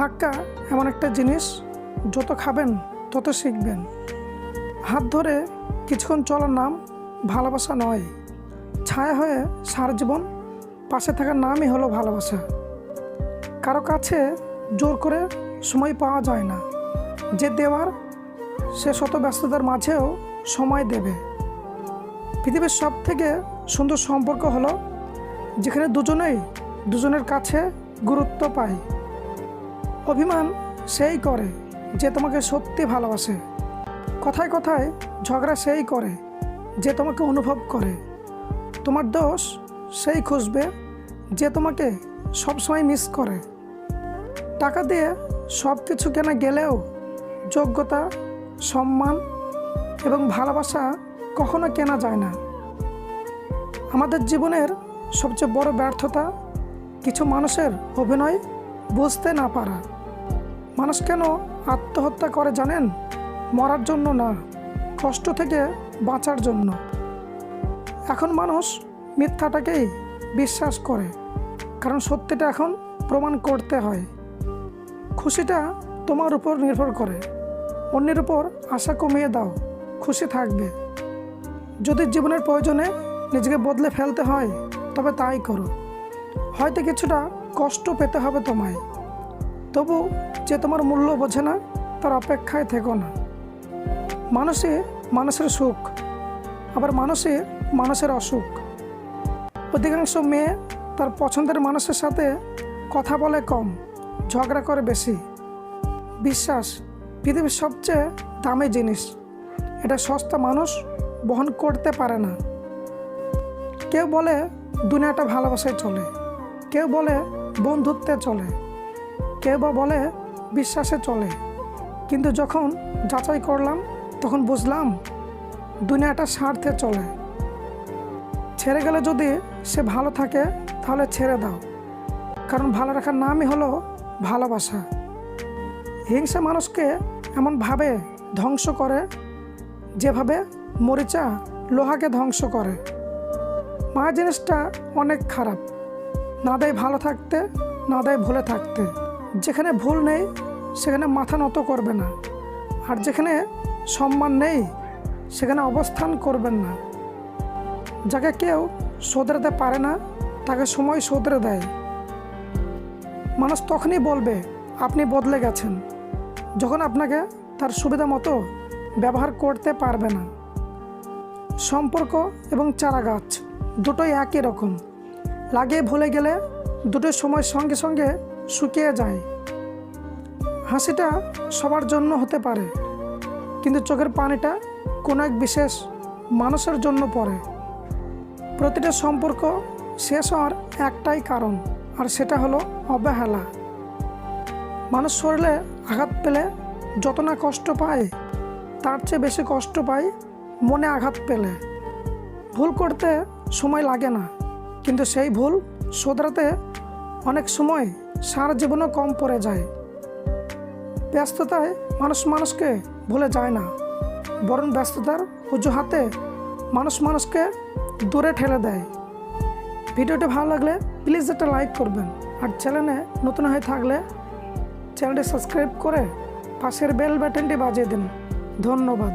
ধাক্কা এমন একটা জিনিস, যত খাবেন তত শিখবেন। হাত ধরে কিছুক্ষণ চলার নাম ভালোবাসা নয়, ছায়া হয়ে সারা জীবন পাশে থাকার নামই হলো ভালোবাসা। কারো কাছে জোর করে সময় পাওয়া যায় না, যে দেওয়ার সে শত ব্যস্ততার মাঝেও সময় দেবে। পৃথিবীর সব থেকে সুন্দর সম্পর্ক হলো যেখানে দুজনেই দুজনের কাছে গুরুত্ব পায়। অভিমান সেই করে যে তোমাকে সত্যি ভালোবাসে, কথায় কথায় ঝগড়া সেই করে যে তোমাকে অনুভব করে। তোমার দোষ সেই খুঁজবে যে তোমাকে সবসময় মিস করে। টাকা দিয়ে সব কিছু কেনা গেলেও যোগ্যতা, সম্মান এবং ভালোবাসা কখনো কেনা যায় না। আমাদের জীবনের সবচেয়ে বড় ব্যর্থতা কিছু মানুষের অভিনয় বুঝতে না পারা। মানুষ কেন আত্মহত্যা করে জানেন? মরার জন্য না, কষ্ট থেকে বাঁচার জন্য। এখন মানুষ মিথ্যাটাকেই বিশ্বাস করে, কারণ সত্যিটা এখন প্রমাণ করতে হয়। খুশিটা তোমার উপর নির্ভর করে, অন্যের উপর আশা কমিয়ে দাও, খুশি থাকবে। যদি জীবনের প্রয়োজনে নিজেকে বদলে ফেলতে হয় তবে তাই করো। হয়তো কিছুটা কষ্ট পেতে হবে তোমায়, তবু যে তোমার মূল্য বোঝে না তার অপেক্ষায় থেকো না। মানুষই মানুষের সুখ, আবার মানুষই মানুষের অসুখ। অধিকাংশ মেয়ে তার পছন্দের মানুষের সাথে কথা বলে কম, ঝগড়া করে বেশি। বিশ্বাস পৃথিবীর সবচেয়ে দামি জিনিস, এটা সস্তা মানুষ বহন করতে পারে না। কেউ বলে দুনিয়াটা ভালোবাসায় চলে, কেউ বলে বন্ধুত্বে চলে, কেউ বা বলে বিশ্বাসে চলে। কিন্তু যখন যাচাই করলাম তখন বুঝলাম দুনিয়াটা স্বার্থে চলে। ছেড়ে গেলে যদি সে ভালো থাকে তাহলে ছেড়ে দাও, কারণ ভালো রাখার নামই হলো ভালোবাসা। হিংসা মানুষকে এমনভাবে ধ্বংস করে যেভাবে মরিচা লোহাকে ধ্বংস করে। মায়া জিনিসটা অনেক খারাপ, না দেয় ভালো থাকতে, না দেয় ভুলে থাকতে। যেখানে ভুল নেই সেখানে মাথা নত করবে না, আর যেখানে সম্মান নেই সেখানে অবস্থান করবেন না। যাকে কেউ শোধরাতে পারে না তাকে সময় শোধরে দেয়। মানুষ তখনই বলবে আপনি বদলে গেছেন, যখন আপনাকে তার সুবিধা মতো ব্যবহার করতে পারবে না। সম্পর্ক এবং চারা গাছ দুটোই একই রকম, লাগিয়ে ভুলে গেলে দুটোই সময়ের সঙ্গে সঙ্গে শুকিয়ে যায়। হাসিটা সবার জন্য হতে পারে, কিন্তু চোখের পানিটা কোনো এক বিশেষ মানুষের জন্য পড়ে। প্রতিটা সম্পর্ক শেষ হওয়ার একটাই কারণ, আর সেটা হলো অবহেলা। মানুষ শরীরে আঘাত পেলে যত না কষ্ট পায়, তার চেয়ে বেশি কষ্ট পায় মনে আঘাত পেলে। ভুল করতে সময় লাগে না, কিন্তু সেই ভুল শোধরাতে অনেক সময় সারা জীবনও কম পড়ে যায়। ব্যস্ততায় মানুষ মানুষকে ভুলে যায় না, বরং ব্যস্ততার অজুহাতে মানুষ মানুষকে দূরে ঠেলে দেয়। ভিডিওটি ভালো লাগলে প্লিজ একটা লাইক করবেন, আর চ্যানেলে নতুন হয়ে থাকলে চ্যানেলটি সাবস্ক্রাইব করে পাশের বেল বাটনটি বাজিয়ে দিন। ধন্যবাদ।